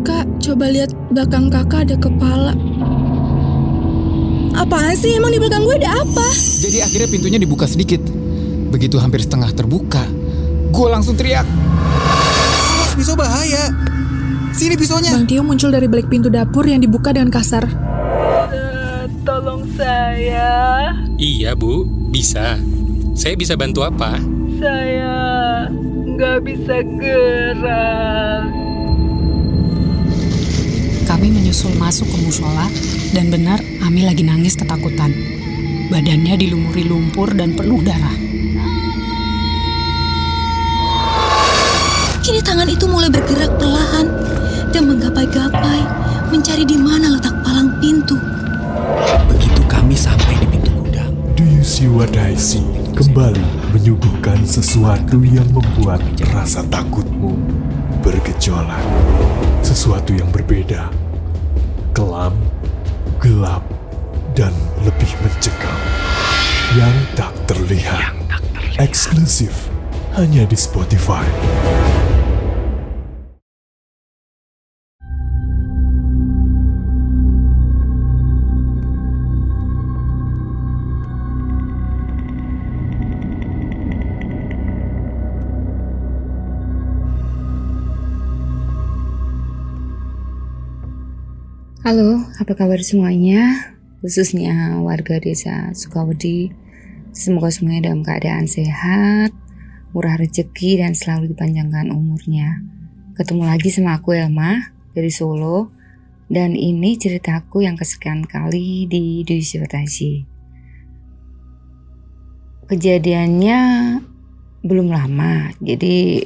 Kak, coba lihat belakang kakak ada kepala. Apaan sih? Emang di belakang gue ada apa? Jadi akhirnya pintunya dibuka sedikit. Begitu hampir setengah terbuka, gue langsung teriak. Awas, pisau bahaya. Sini pisaunya. Bang Tio muncul dari balik pintu dapur yang dibuka dengan kasar. Tolong saya. Iya Bu, bisa. Saya bisa bantu apa? Saya nggak bisa gerak. Kami menyusul masuk ke musola dan benar Ami lagi nangis ketakutan. Badannya dilumuri lumpur dan penuh darah. Kini tangan itu mulai bergerak perlahan dan menggapai-gapai mencari di mana letak palang pintu. Begitu kami sampai di pintu gudang, Duyusi Wadaisi kembali menyuguhkan sesuatu yang membuat rasa takutmu bergejolak. Sesuatu yang berbeda, kelam, gelap, dan lebih mencekam. Yang tak terlihat. Eksklusif hanya di Spotify. Halo, apa kabar semuanya? Khususnya warga desa Sukawedi. Semoga semuanya dalam keadaan sehat, murah rezeki, dan selalu dipanjangkan umurnya. Ketemu lagi sama aku Elma dari Solo. Dan ini ceritaku yang kesekian kali di Duyusi Wadaisi. Kejadiannya belum lama, jadi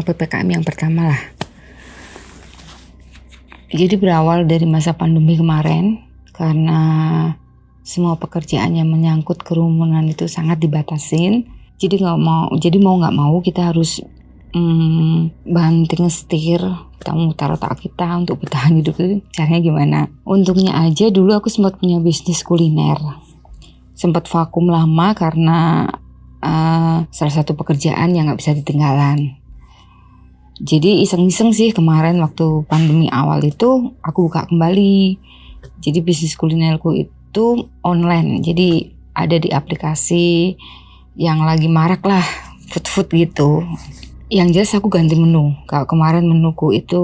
PPKM yang pertama lah. Jadi berawal dari masa pandemi kemarin, karena semua pekerjaan yang menyangkut kerumunan itu sangat dibatasin. Jadi mau nggak mau kita harus banting setir, kita mutar otak kita untuk bertahan hidup itu caranya gimana. Untungnya aja dulu aku sempat punya bisnis kuliner. Sempat vakum lama karena salah satu pekerjaan yang nggak bisa ditinggalan. Jadi iseng-iseng sih kemarin waktu pandemi awal itu aku buka kembali. Jadi bisnis kulinerku itu online. Jadi ada di aplikasi yang lagi marak lah, food gitu. Yang jelas aku ganti menu. Kalau kemarin menuku itu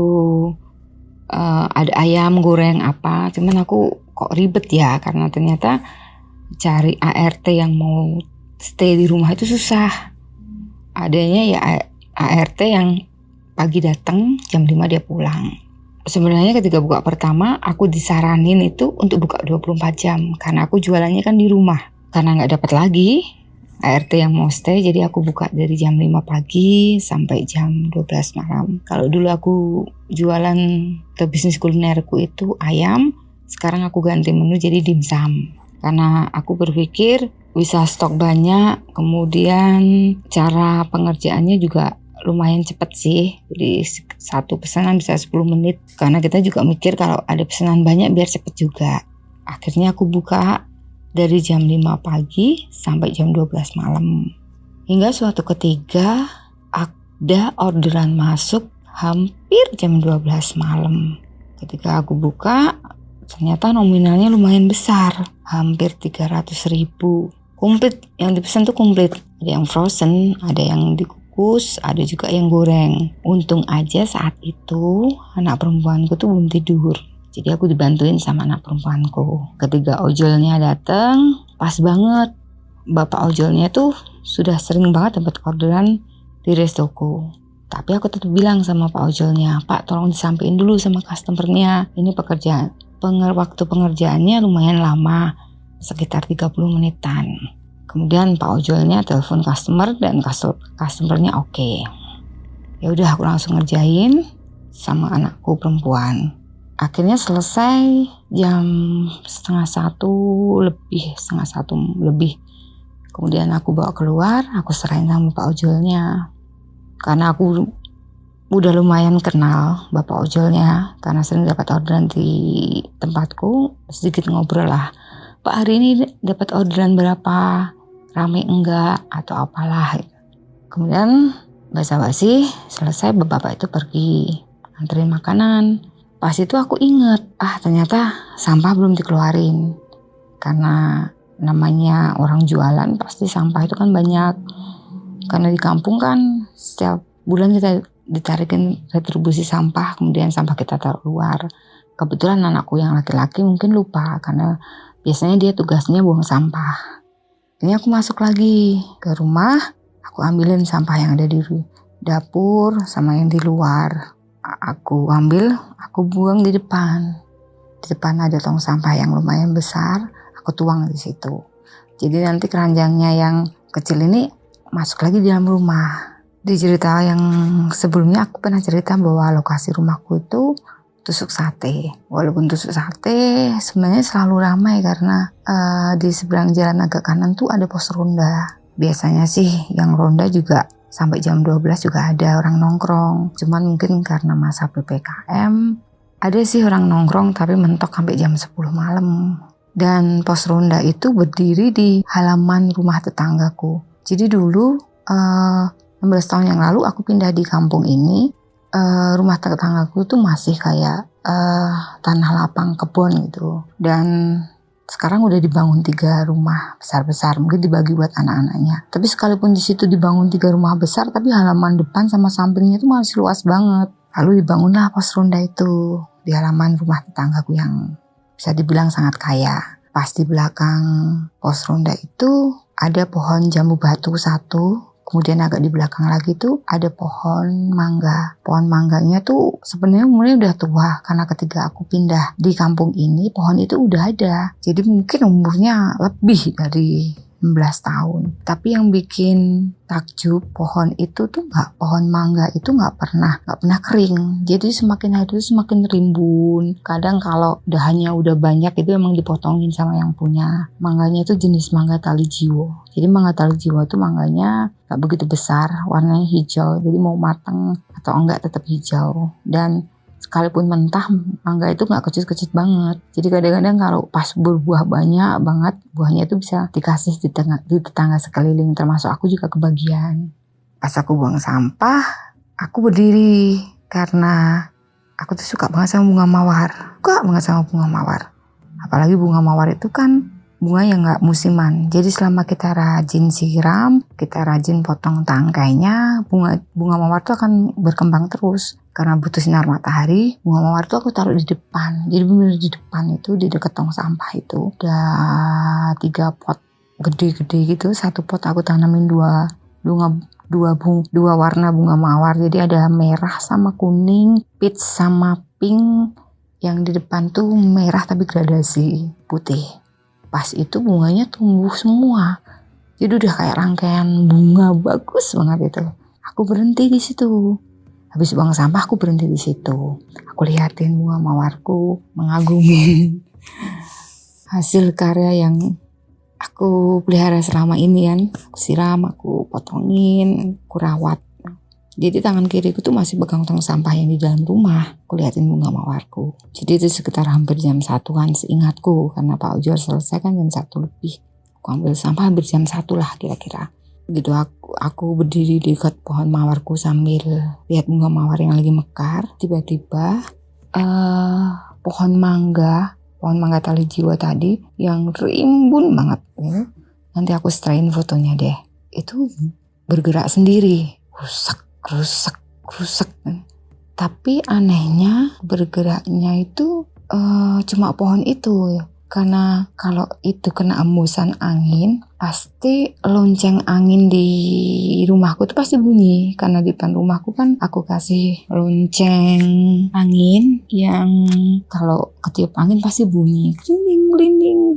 ada ayam goreng apa. Cuman aku kok ribet ya karena ternyata cari ART yang mau stay di rumah itu susah. Adanya ya ART yang pagi datang, jam 5 dia pulang. Sebenarnya ketika buka pertama, aku disaranin itu untuk buka 24 jam. Karena aku jualannya kan di rumah. Karena gak dapat lagi ART yang mau stay, jadi aku buka dari jam 5 pagi sampai jam 12 malam. Kalau dulu aku jualan ke bisnis kulinerku itu ayam, sekarang aku ganti menu jadi dimsum. Karena aku berpikir bisa stok banyak, kemudian cara pengerjaannya juga lumayan cepet sih, jadi satu pesanan bisa 10 menit karena kita juga mikir kalau ada pesanan banyak biar cepet juga. Akhirnya aku buka dari jam 5 pagi sampai jam 12 malam. Hingga suatu ketika ada orderan masuk hampir jam 12 malam. Ketika aku buka ternyata nominalnya lumayan besar, hampir 300.000. Komplit, yang dipesan tuh komplit. Ada yang frozen, ada yang dikukus, ada juga yang goreng. Untung aja saat itu anak perempuanku tuh belum tidur. Jadi aku dibantuin sama anak perempuanku. Ketika ojolnya datang, pas banget. Bapak ojolnya tuh sudah sering banget dapat orderan di restoku. Tapi aku tetap bilang sama Pak ojolnya, Pak tolong disampaikan dulu sama customernya. Ini waktu pengerjaannya lumayan lama, sekitar 30 menitan. Kemudian Pak ojolnya telepon customer dan customernya oke. Ya udah aku langsung ngerjain sama anakku perempuan. Akhirnya selesai jam setengah satu lebih. Kemudian aku bawa keluar, aku serahin sama Pak ojolnya. Karena aku udah lumayan kenal Bapak ojolnya, karena sering dapat orderan di tempatku, sedikit ngobrol lah. Pak hari ini dapat orderan berapa? Rame enggak? Atau apalah. Kemudian basa-basi selesai, bapak itu pergi. nganterin makanan. Pas itu aku inget, ternyata sampah belum dikeluarin. Karena namanya orang jualan pasti sampah itu kan banyak. Karena di kampung kan setiap bulan kita ditarikin retribusi sampah, kemudian sampah kita taruh luar. Kebetulan anakku yang laki-laki mungkin lupa karena biasanya dia tugasnya buang sampah. Ini aku masuk lagi ke rumah, aku ambilin sampah yang ada di dapur sama yang di luar. Aku ambil, aku buang di depan. Di depan ada tong sampah yang lumayan besar, aku tuang di situ. Jadi nanti keranjangnya yang kecil ini masuk lagi di dalam rumah. Di cerita yang sebelumnya aku pernah cerita bahwa lokasi rumahku itu tusuk sate. Walaupun tusuk sate sebenarnya selalu ramai karena di seberang jalan agak kanan tuh ada pos ronda. Biasanya sih yang ronda juga sampai jam 12 juga ada orang nongkrong. Cuman mungkin karena masa PPKM ada sih orang nongkrong tapi mentok sampai jam 10 malam. Dan pos ronda itu berdiri di halaman rumah tetanggaku. Jadi dulu 16 tahun yang lalu aku pindah di kampung ini. Rumah tetanggaku tuh masih kayak tanah lapang kebun gitu. Dan sekarang udah dibangun 3 rumah besar-besar, mungkin dibagi buat anak-anaknya. Tapi sekalipun di situ dibangun 3 rumah besar, tapi halaman depan sama sampingnya tuh masih luas banget. Lalu dibangunlah pos ronda itu di halaman rumah tetanggaku yang bisa dibilang sangat kaya. Pas di belakang pos ronda itu ada pohon jambu batu 1. Kemudian agak di belakang lagi tuh ada pohon mangga. Pohon mangganya tuh sebenarnya umurnya udah tua karena ketika aku pindah di kampung ini pohon itu udah ada. Jadi mungkin umurnya lebih dari 16 tahun. Tapi yang bikin takjub pohon itu tuh pohon mangga itu nggak pernah kering. Jadi semakin hari itu semakin rimbun. Kadang kalau dahannya udah banyak itu emang dipotongin sama yang punya. Mangganya itu jenis mangga tali jiwo. Jadi mangga tali jiwo itu mangganya nggak begitu besar, warnanya hijau. Jadi mau matang atau enggak tetap hijau. Dan sekalipun mentah, mangga itu nggak kecut-kecut banget. Jadi kadang-kadang kalau pas berbuah banyak banget, buahnya itu bisa dikasih di tetangga sekeliling, termasuk aku juga kebagian. Pas aku buang sampah, aku berdiri karena aku tuh suka banget sama bunga mawar. Apalagi bunga mawar itu kan bunga yang nggak musiman. Jadi selama kita rajin siram, kita rajin potong tangkainya, bunga mawar itu akan berkembang terus. Karena butuh sinar matahari, bunga mawar itu aku taruh di depan. Jadi benar di depan itu, di dekat tong sampah itu. Ada 3 pot gede-gede gitu. 1 pot aku tanamin 2 warna bunga mawar. Jadi ada merah sama kuning, peach sama pink. Yang di depan tuh merah tapi gradasi putih. Pas itu bunganya tumbuh semua. Jadi udah kayak rangkaian bunga bagus banget itu. Aku berhenti di situ. Habis buang sampah aku berhenti di situ. Aku liatin bunga mawarku, mengagumi hasil karya yang aku pelihara selama ini kan. Aku siram, aku potongin, aku rawat. Jadi tangan kiriku tuh masih pegang tong sampah yang di dalam rumah. Aku liatin bunga mawarku. Jadi itu sekitar hampir jam 1-an seingatku. Karena Pak Ujor selesai kan jam 1 lebih. Aku ambil sampah hampir jam 1 lah kira-kira. Gitu aku berdiri di dekat pohon mawarku sambil lihat bunga mawar yang lagi mekar. Tiba-tiba pohon mangga tali jiwa tadi yang rimbun banget. Nanti aku setelin fotonya deh. Itu bergerak sendiri. Rusak. Tapi anehnya bergeraknya itu cuma pohon itu. Karena kalau itu kena embusan angin, pasti lonceng angin di rumahku itu pasti bunyi. Karena di depan rumahku kan aku kasih lonceng angin yang kalau ketiup angin pasti bunyi. Glinding.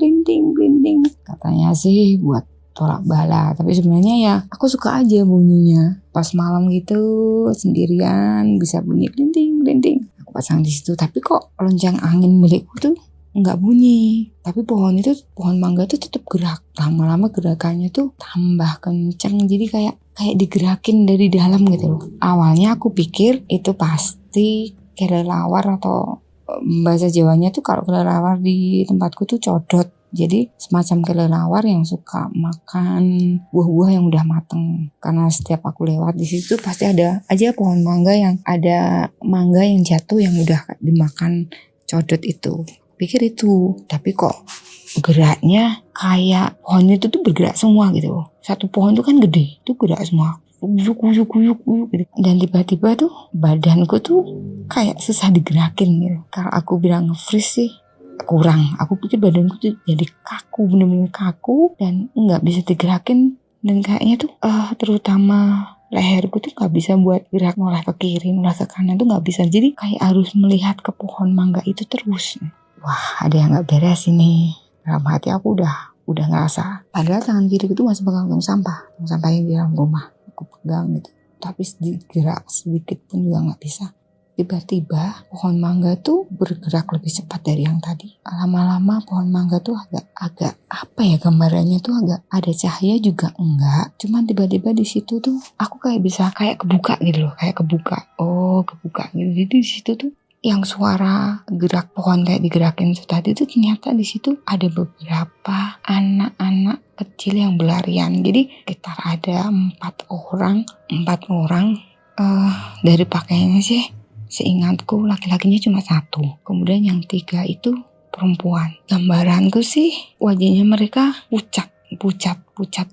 Katanya sih buat tolak bala, tapi sebenarnya ya aku suka aja bunyinya. Pas malam gitu sendirian bisa bunyi glinding. Aku pasang di situ, tapi kok lonceng angin milikku tuh nggak bunyi. Tapi pohon mangga itu tetap gerak. Lama-lama gerakannya tuh tambah kenceng, jadi kayak digerakin dari dalam gitu loh. Awalnya aku pikir itu pasti kelelawar atau bahasa Jawanya tuh kalau kelelawar di tempatku tuh codot. Jadi semacam kelelawar yang suka makan buah-buah yang udah mateng. Karena setiap aku lewat di situ pasti ada aja pohon mangga yang ada mangga yang jatuh yang udah dimakan codot itu. Pikir itu, tapi kok geraknya kayak pohon itu tuh bergerak semua gitu. Satu pohon tuh kan gede, itu gerak semua. Kuyuk gitu. Dan tiba-tiba tuh badanku tuh kayak susah digerakin gitu. Kalau aku bilang nge-freeze sih kurang. Aku pikir badanku tuh jadi kaku, bener-bener kaku dan nggak bisa digerakin. Dan kayaknya tuh terutama leherku tuh nggak bisa buat gerak noleh ke kiri, noleh ke kanan tuh nggak bisa. Jadi kayak harus melihat ke pohon mangga itu terus. Wah, ada yang nggak beres ini. Dalam hati aku udah ngerasa. Padahal tangan kiri itu masih pegang tong sampah yang di dalam rumah. Aku pegang gitu. Tapi gerak sedikit pun juga nggak bisa. Tiba-tiba pohon mangga tuh bergerak lebih cepat dari yang tadi. Lama-lama pohon mangga tuh agak apa ya gambarannya tuh agak ada cahaya juga enggak. Cuman tiba-tiba di situ tuh aku kayak bisa kayak kebuka gitu loh, kayak kebuka. Oh, kebuka gitu. Jadi di situ tuh yang suara gerak pohon kayak digerakin tadi itu ternyata di situ ada beberapa anak-anak kecil yang berlarian. Jadi sekitar ada 4 orang. Dari pakaiannya sih seingatku laki-lakinya cuma 1. Kemudian yang 3 itu perempuan. Gambaranku sih wajahnya mereka pucat.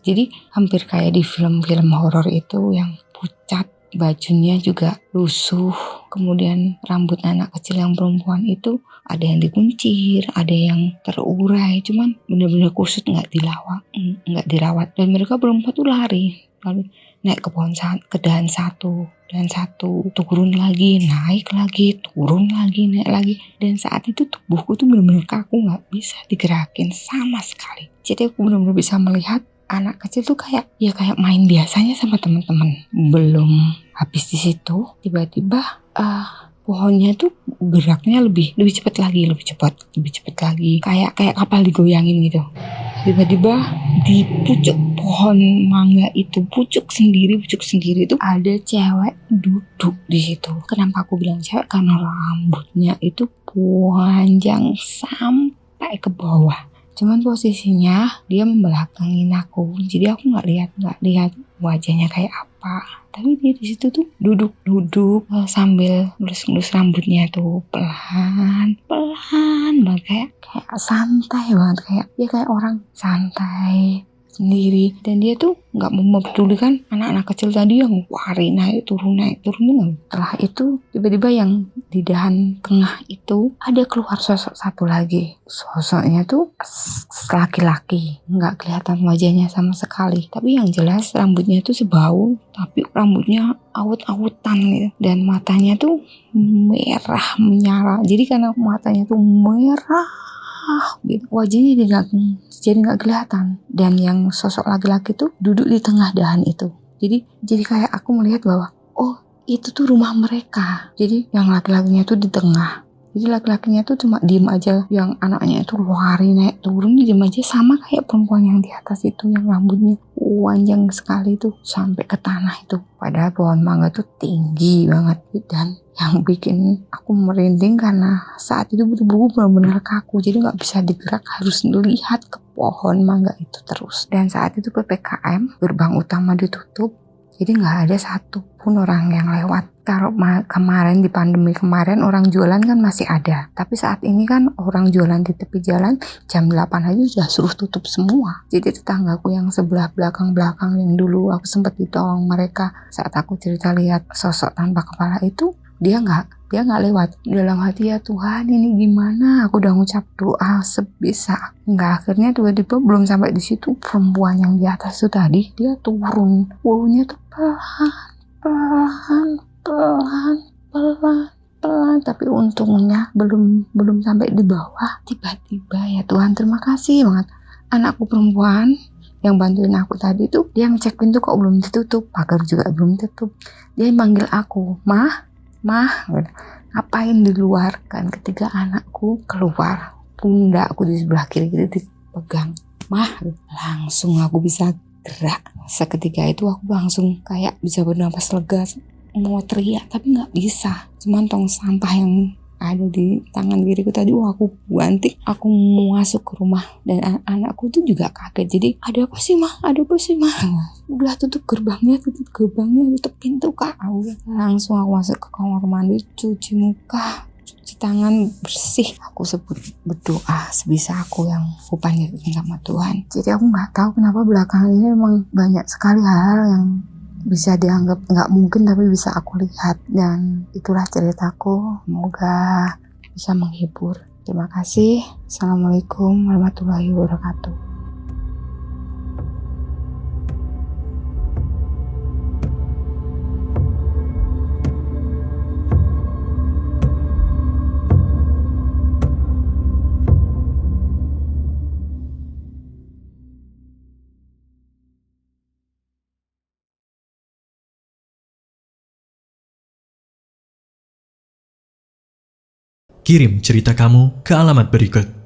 Jadi hampir kayak di film-film horor itu yang pucat. Bajunya juga lusuh. Kemudian rambut anak kecil yang perempuan itu ada yang dikuncir, ada yang terurai. Cuman benar-benar kusut, nggak dirawat. Dan mereka berempat tuh lari. Lalu naik ke pohon ke dahan satu, turun lagi, naik lagi, turun lagi, naik lagi. Dan saat itu tubuhku tuh benar-benar kaku, nggak bisa digerakin sama sekali. Jadi aku benar-benar bisa melihat anak kecil tuh kayak main biasanya sama teman-teman. Belum habis di situ, tiba-tiba pohonnya tuh geraknya lebih cepat lagi. Kayak kapal digoyangin gitu. Tiba-tiba di pucuk pohon mangga itu, pucuk sendiri itu ada cewek duduk di situ. Kenapa aku bilang cewek? Karena rambutnya itu panjang sampai ke bawah. Cuman posisinya dia membelakangi aku, jadi aku nggak lihat wajahnya kayak apa. Tapi dia di situ tuh duduk sambil ngelus rambutnya tuh pelan banget, kayak santai banget, kayak orang santai sendiri. Dan dia tuh nggak mempedulikan anak-anak kecil tadi yang lari naik turun. Setelah itu tiba-tiba yang di dahan tengah itu ada keluar sosok satu lagi. Sosoknya tuh laki-laki, nggak kelihatan wajahnya sama sekali. Tapi yang jelas rambutnya tuh sebau, tapi rambutnya awut-awutan gitu. Dan matanya tuh merah menyala. Jadi karena matanya tuh merah gitu, wajahnya jadi nggak kelihatan. Dan yang sosok laki-laki tuh duduk di tengah dahan itu. Jadi kayak aku melihat bahwa oh itu tuh rumah mereka. Jadi yang laki-lakinya tuh di tengah. Jadi laki-lakinya tuh cuma diem aja, yang anaknya itu lari naik turun diem aja, sama kayak perempuan yang di atas itu yang rambutnya panjang sekali tuh sampai ke tanah itu. Padahal pohon mangga tuh tinggi banget. Dan yang bikin aku merinding karena saat itu betul-betul benar-benar kaku, jadi nggak bisa digerak, harus lihat ke pohon mangga itu terus. Dan saat itu PPKM, gerbang utama ditutup, jadi nggak ada satupun orang yang lewat. Kalau kemarin di pandemi kemarin orang jualan kan masih ada, tapi saat ini kan orang jualan di tepi jalan jam 8 aja sudah suruh tutup semua. Jadi tetanggaku yang sebelah belakang yang dulu aku sempat ditolong mereka saat aku cerita lihat sosok tanpa kepala itu, dia nggak lewat. Dalam hati, ya Tuhan ini gimana, aku udah ngucap doa sebisa. Akhirnya tiba-tiba belum sampai di situ, perempuan yang di atas itu tadi dia turun, turunnya tuh pelan, tapi untungnya belum sampai di bawah. Tiba-tiba, ya Tuhan terima kasih banget, anakku perempuan yang bantuin aku tadi tuh, dia ngecek pintu kok belum ditutup, pagar juga belum tutup. Dia manggil aku, mah, ngapain di luar? Kan ketiga anakku keluar, pundakku di sebelah kiri gitu dipegang. Mah, langsung aku bisa gerak. Seketika itu aku langsung kayak bisa bernapas lega, mau teriak tapi nggak bisa. Cuman tong sampah yang ada di tangan kiriku tadi. Wah, aku banting, aku mau masuk ke rumah dan anakku tuh juga kaget. Jadi ada apa sih mah, udah tutup gerbangnya, tutup pintu kak. Langsung aku masuk ke kamar mandi, cuci muka, cuci tangan bersih. Aku berdoa sebisa aku yang aku panggilin sama Tuhan. Jadi aku nggak tahu kenapa belakangan ini memang banyak sekali hal yang bisa dianggap nggak mungkin tapi bisa aku lihat, dan itulah ceritaku. Semoga bisa menghibur. Terima kasih. Assalamualaikum warahmatullahi wabarakatuh. Kirim cerita kamu ke alamat berikut.